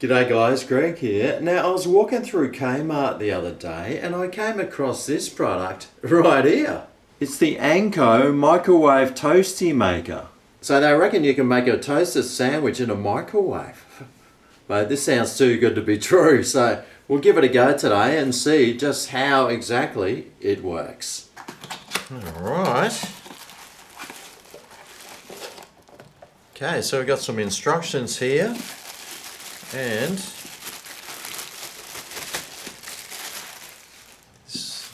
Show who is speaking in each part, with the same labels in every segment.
Speaker 1: G'day guys, Greg here. Now I was walking through Kmart the other day and I came across this product right here. It's the Anko Microwave Toastie Maker. So they reckon you can make a toasted sandwich in a microwave. But this sounds too good to be true, so we'll give it a go today and see just how exactly it works. Alright. Okay, so we've got some instructions here. And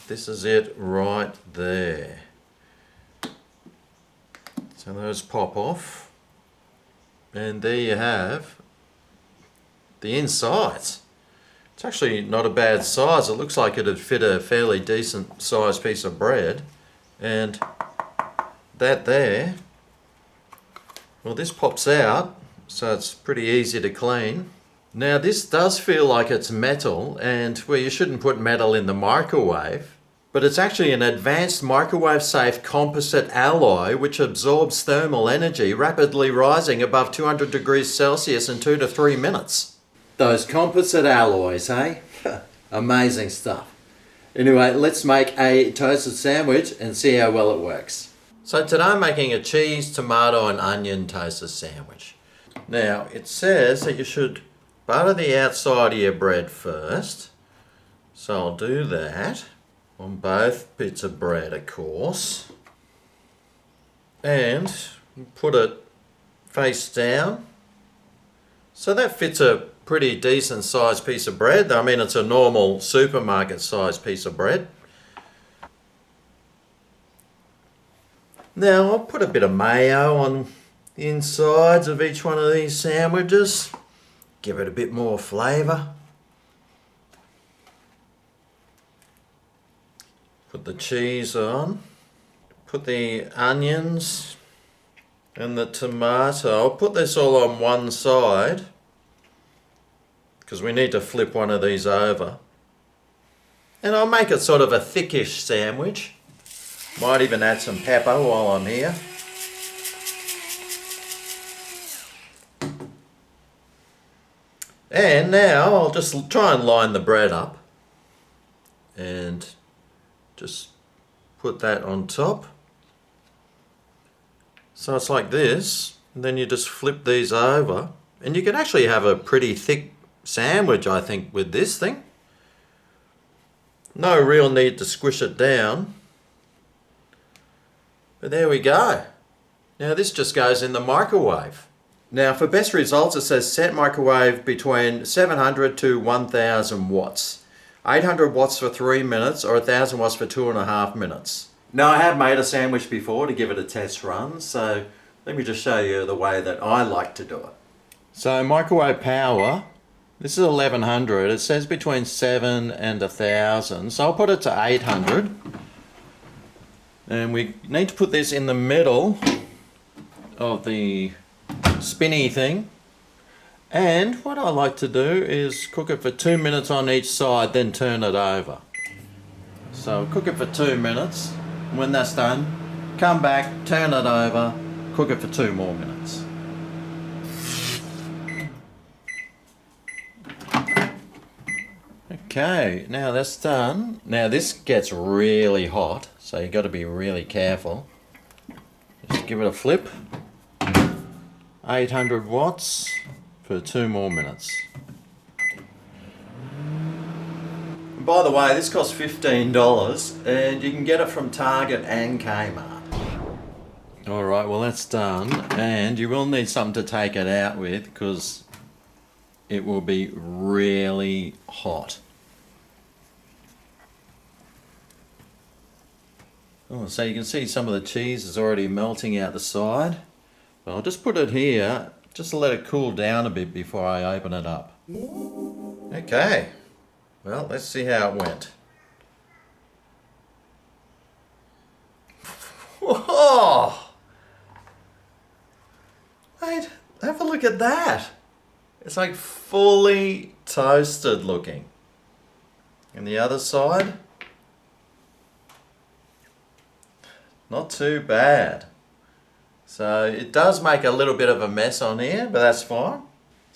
Speaker 1: this is it right there. So those pop off. And there you have the insides. It's actually not a bad size. It looks like it'd fit a fairly decent sized piece of bread. And that there, well, this pops out, so it's pretty easy to clean. Now this does feel like it's metal, and well, you shouldn't put metal in the microwave, but it's actually an advanced microwave safe composite alloy which absorbs thermal energy, rapidly rising above 200 degrees Celsius in 2 to 3 minutes. Those composite alloys, eh? Amazing stuff. Anyway, let's make a toasted sandwich and see how well it works. So today I'm making a cheese, tomato and onion toasted sandwich. Now it says that you should butter the outside of your bread first, so I'll do that on both bits of bread, of course, and put it face down. So that fits a pretty decent sized piece of bread. I mean, it's a normal supermarket sized piece of bread. Now I'll put a bit of mayo on the insides of each one of these sandwiches. Give it a bit more flavour. Put the cheese on. Put the onions and the tomato. I'll put this all on one side because we need to flip one of these over. And I'll make it sort of a thickish sandwich. Might even add some pepper while I'm here. And now I'll just try and line the bread up and just put that on top. So it's like this, and then you just flip these over and you can actually have a pretty thick sandwich, I think, with this thing. No real need to squish it down. But there we go. Now this just goes in the microwave. Now for best results it says set microwave between 700 to 1000 watts. 800 watts for 3 minutes or 1000 watts for 2.5 minutes. Now I have made a sandwich before to give it a test run, so let me just show you the way that I like to do it. So microwave power, this is 1100, it says between 7 and 1000, so I'll put it to 800. And we need to put this in the middle of the spinny thing, and what I like to do is cook it for 2 minutes on each side, then turn it over. So cook it for 2 minutes. When that's done, come back, turn it over, cook it for 2 more minutes. Okay, now that's done. Now this gets really hot, so you've got to be really careful. Just give it a flip. 800 watts for 2 more minutes. And by the way, this costs $15 and you can get it from Target and Kmart. Alright, well that's done, and you will need something to take it out with because it will be really hot. Oh, so you can see some of the cheese is already melting out the side. But I'll just put it here, just to let it cool down a bit before I open it up. Okay, well, let's see how it went. Whoa! Wait, have a look at that. It's like fully toasted looking. And the other side, not too bad. So it does make a little bit of a mess on here, but that's fine.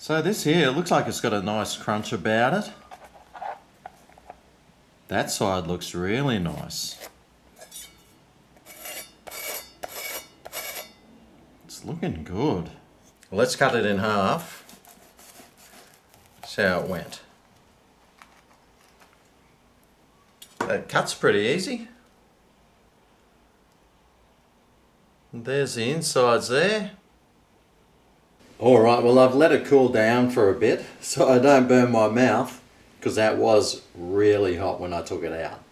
Speaker 1: So this here, it looks like it's got a nice crunch about it. That side looks really nice. It's looking good. Let's cut it in half. See how it went. That cut's pretty easy. And there's the insides there. Alright, well I've let it cool down for a bit so I don't burn my mouth, because that was really hot when I took it out.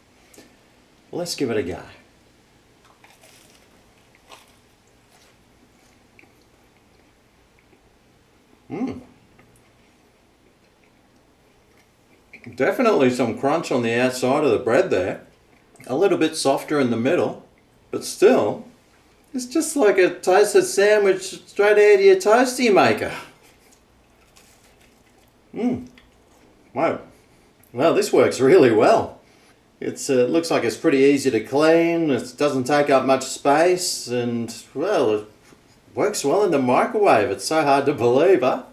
Speaker 1: Let's give it a go. Definitely some crunch on the outside of the bread there. A little bit softer in the middle, but still, it's just like a toasted sandwich straight out of your toastie maker. Wow. Well, this works really well. It looks like it's pretty easy to clean, it doesn't take up much space, and, well, it works well in the microwave. It's so hard to believe, huh?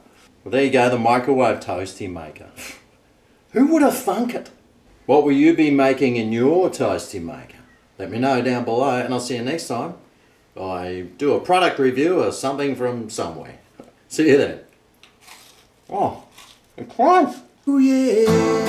Speaker 1: Well, there you go, the Microwave Toastie Maker. Who would have thunk it? What will you be making in your toastie maker? Let me know down below, and I'll see you next time I do a product review or something from somewhere. See you then. Oh, and crunch. Oh yeah.